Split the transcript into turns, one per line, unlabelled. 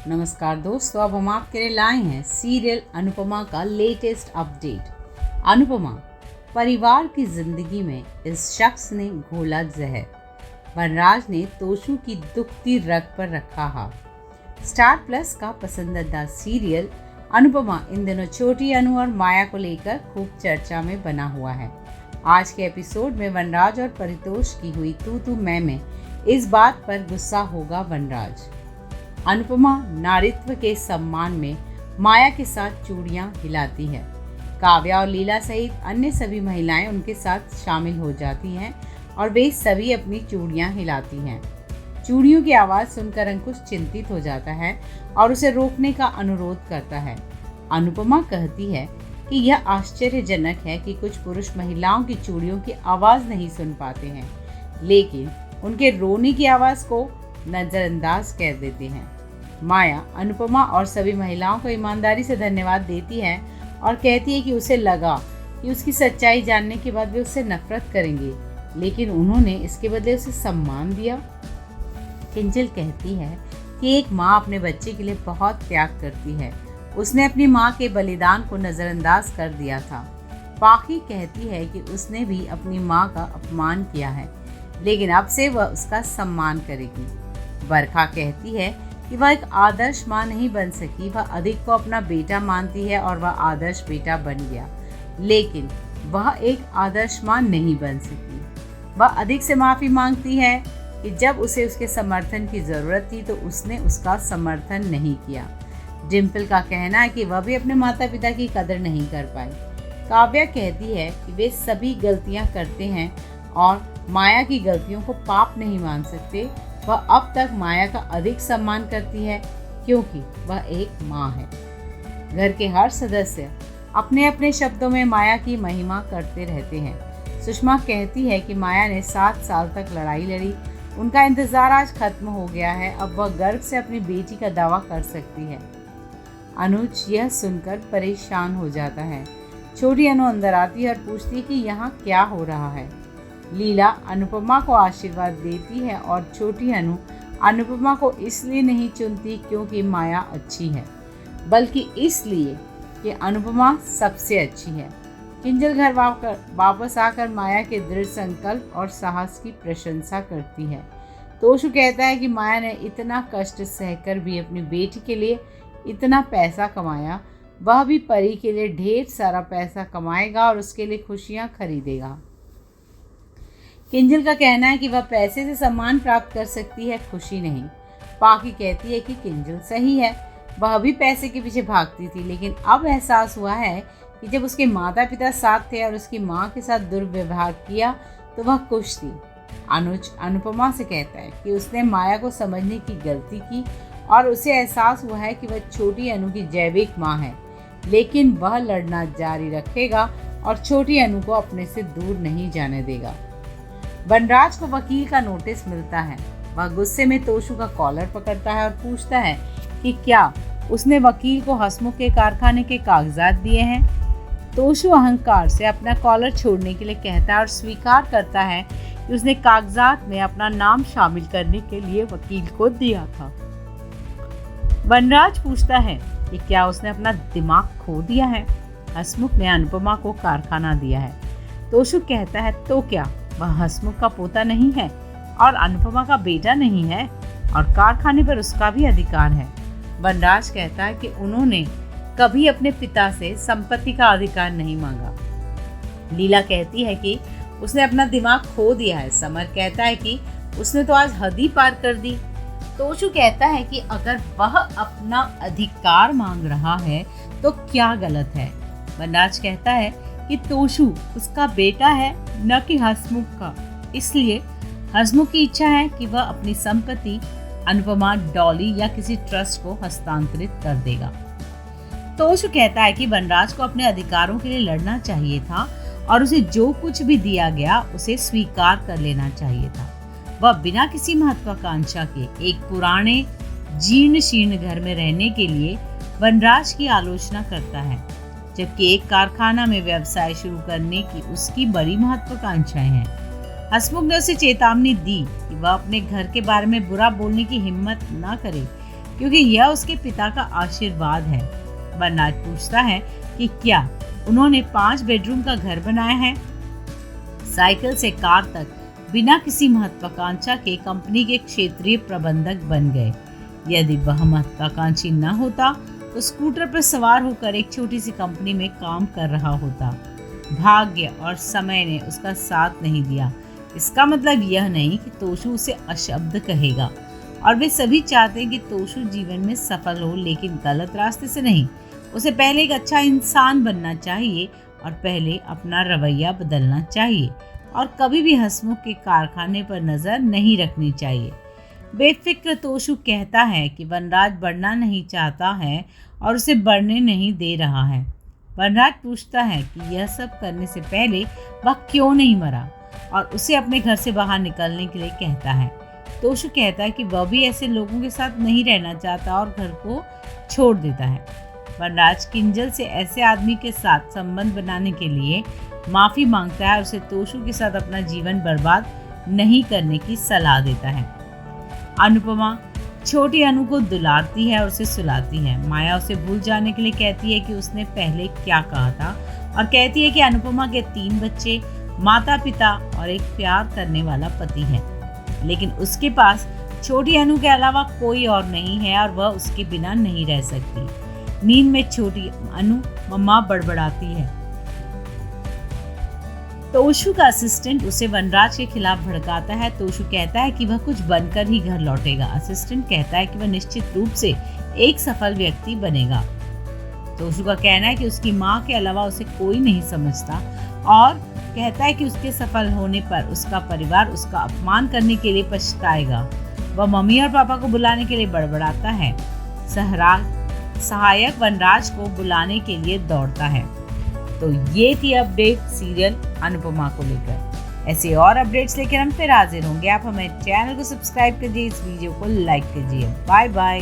नमस्कार दोस्तों, अब हम आपके लिए लाए हैं सीरियल अनुपमा का लेटेस्ट अपडेट। अनुपमा, परिवार की जिंदगी में इस शख्स ने घोला जहर। वनराज ने तोशु की दुखती रग पर रखा हाथ। स्टार प्लस का पसंदीदा सीरियल अनुपमा इन दिनों छोटी अनु और माया को लेकर खूब चर्चा में बना हुआ है। आज के एपिसोड में वनराज और परितोष की हुई तू मैं इस बात पर गुस्सा होगा वनराज। अनुपमा नारीत्व के सम्मान में माया के साथ चूड़ियां हिलाती है। काव्या और लीला सहित अन्य सभी महिलाएं उनके साथ शामिल हो जाती हैं और वे सभी अपनी चूड़ियां हिलाती हैं। चूड़ियों की आवाज़ सुनकर अंकुश चिंतित हो जाता है और उसे रोकने का अनुरोध करता है। अनुपमा कहती है कि यह आश्चर्यजनक है कि कुछ पुरुष महिलाओं की चूड़ियों की आवाज़ नहीं सुन पाते हैं, लेकिन उनके रोने की आवाज़ को नज़रअंदाज कर देते हैं। माया अनुपमा और सभी महिलाओं को ईमानदारी से धन्यवाद देती है और कहती है कि उसे लगा कि उसकी सच्चाई जानने के बाद वे उससे नफरत करेंगे, लेकिन उन्होंने इसके बदले उसे सम्मान दिया। किंजल कहती है कि एक माँ अपने बच्चे के लिए बहुत त्याग करती है। उसने अपनी माँ के बलिदान को नज़रअंदाज कर दिया था। पाखी कहती है कि उसने भी अपनी माँ का अपमान किया है, लेकिन अब से वह उसका सम्मान करेगी। बरखा कहती है कि वह एक आदर्श माँ नहीं बन सकी। वह अधिक को अपना बेटा मानती है और वह आदर्श बेटा बन गया, लेकिन वह एक आदर्श माँ नहीं बन सकी। वह अधिक से माफ़ी मांगती है कि जब उसे उसके समर्थन की ज़रूरत थी तो उसने उसका समर्थन नहीं किया। डिम्पल का कहना है कि वह भी अपने माता पिता की कदर नहीं कर पाई। काव्या कहती है कि वे सभी गलतियाँ करते हैं और माया की गलतियों को पाप नहीं मान सकते। वह अब तक माया का अधिक सम्मान करती है क्योंकि वह एक माँ है। घर के हर सदस्य अपने अपने शब्दों में माया की महिमा करते रहते हैं। सुषमा कहती है कि माया ने 7 साल तक लड़ाई लड़ी, उनका इंतज़ार आज खत्म हो गया है। अब वह गर्व से अपनी बेटी का दावा कर सकती है। अनुज यह सुनकर परेशान हो जाता है। छोटी अनु अंदर आती है और पूछती है कि यहाँ क्या हो रहा है। लीला अनुपमा को आशीर्वाद देती है और छोटी अनु अनुपमा को इसलिए नहीं चुनती क्योंकि माया अच्छी है, बल्कि इसलिए कि अनुपमा सबसे अच्छी है। किंजल घर वापस आकर माया के दृढ़ संकल्प और साहस की प्रशंसा करती है। तोशु कहता है कि माया ने इतना कष्ट सहकर भी अपनी बेटी के लिए इतना पैसा कमाया, वह भी परी के लिए ढेर सारा पैसा कमाएगा और उसके लिए खुशियाँ खरीदेगा। किंजल का कहना है कि वह पैसे से सम्मान प्राप्त कर सकती है, खुशी नहीं। पाखी कहती है कि किंजल सही है, वह भी पैसे के पीछे भागती थी, लेकिन अब एहसास हुआ है कि जब उसके माता पिता साथ थे और उसकी माँ के साथ दुर्व्यवहार किया तो वह खुश थी। अनुज अनुपमा से कहता है कि उसने माया को समझने की गलती की और उसे एहसास हुआ है कि वह छोटी अनु की जैविक माँ है, लेकिन वह लड़ना जारी रखेगा और छोटी अनु को अपने से दूर नहीं जाने देगा। वनराज को वकील का नोटिस मिलता है। वह गुस्से में तोशु का कॉलर पकड़ता है और पूछता है कि क्या उसने वकील को हसमुख के कारखाने के कागजात दिए हैं। तोशु अहंकार से अपना कॉलर छोड़ने के लिए कहता है और स्वीकार करता है कि उसने कागजात में अपना नाम शामिल करने के लिए वकील को दिया था। वनराज पूछता है कि क्या उसने अपना दिमाग खो दिया है। हसमुख ने अनुपमा को कारखाना दिया है। तोशु कहता है तो क्या वह हसमुख का पोता नहीं है और अनुपमा का बेटा नहीं है और कारखाने पर उसका भी अधिकार है। वनराज कहता है कि उन्होंने कभी अपने पिता से संपत्ति का अधिकार नहीं मांगा। लीला कहती है कि उसने अपना दिमाग खो दिया है। समर कहता है कि उसने तो आज हद ही पार कर दी। तोशु कहता है कि अगर वह अपना अधिकार मांग रहा है तो क्या गलत है। वनराज कहता है कि तोशु उसका बेटा है, न कि हसमुख का, इसलिए हसमुख की इच्छा है कि वह अपनी संपत्ति अनुपमा, डॉली या किसी ट्रस्ट को हस्तांतरित कर देगा। तोशु कहता है कि वनराज को अपने अधिकारों के लिए लड़ना चाहिए था और उसे जो कुछ भी दिया गया उसे स्वीकार कर लेना चाहिए था। वह बिना किसी महत्वाकांक्षा के एक पुराने जीर्ण शीर्ण घर में रहने के लिए वनराज की आलोचना करता है, जबकि एक कारखाना में व्यवसाय शुरू करने की उसकी बड़ी महत्वाकांक्षाएं हैं। हसमुख ने उसे चेतावनी दी कि वह अपने घर के बारे में बुरा बोलने की हिम्मत न करे, क्योंकि यह उसके पिता का आशीर्वाद है। वनराज पूछता है कि क्या उन्होंने 5 बेडरूम का घर बनाया है। साइकिल से कार तक बिना किसी महत्वाकांक्षा के कंपनी के क्षेत्रीय प्रबंधक बन गए। यदि वह महत्वाकांक्षी न होता तो स्कूटर पर सवार होकर एक छोटी सी कंपनी में काम कर रहा होता। भाग्य और समय ने उसका साथ नहीं दिया। इसका मतलब यह नहीं कि तोशु उसे अशब्द कहेगा, और वे सभी चाहते हैं कि तोशु जीवन में सफल हो, लेकिन गलत रास्ते से नहीं। उसे पहले एक अच्छा इंसान बनना चाहिए और पहले अपना रवैया बदलना चाहिए, और कभी भी हंसमुख के कारखाने पर नज़र नहीं रखनी चाहिए। बेफिक्र तोशु कहता है कि वनराज बढ़ना नहीं चाहता है और उसे बढ़ने नहीं दे रहा है। वनराज पूछता है कि यह सब करने से पहले वह क्यों नहीं मरा, और उसे अपने घर से बाहर निकलने के लिए कहता है। तोशु कहता है कि वह भी ऐसे लोगों के साथ नहीं रहना चाहता और घर को छोड़ देता है। वनराज किंजल से ऐसे आदमी के साथ संबंध बनाने के लिए माफ़ी मांगता है और उसे तोशु के साथ अपना जीवन बर्बाद नहीं करने की सलाह देता है। अनुपमा छोटी अनु को दुलारती है और उसे सुलाती है। माया उसे भूल जाने के लिए कहती है कि उसने पहले क्या कहा था, और कहती है कि अनुपमा के 3 बच्चे, माता पिता और एक प्यार करने वाला पति है, लेकिन उसके पास छोटी अनु के अलावा कोई और नहीं है और वह उसके बिना नहीं रह सकती। नींद में छोटी अनु मम्मा बड़बड़ाती है। तोशु का असिस्टेंट उसे वनराज के खिलाफ भड़काता है। तोशु कहता है कि वह कुछ बनकर ही घर लौटेगा। असिस्टेंट कहता है कि वह निश्चित रूप से एक सफल व्यक्ति बनेगा। तोशु का कहना है कि उसकी माँ के अलावा उसे कोई नहीं समझता, और कहता है कि उसके सफल होने पर उसका परिवार उसका अपमान करने के लिए पछताएगा। वह मम्मी और पापा को बुलाने के लिए बड़बड़ाता है। सहायक वनराज को बुलाने के लिए दौड़ता है। तो ये थी अपडेट सीरियल अनुपमा को लेकर। ऐसे और अपडेट्स लेकर हम फिर हाजिर होंगे। आप हमें चैनल को सब्सक्राइब कीजिए, इस वीडियो को लाइक कीजिए। Bye bye.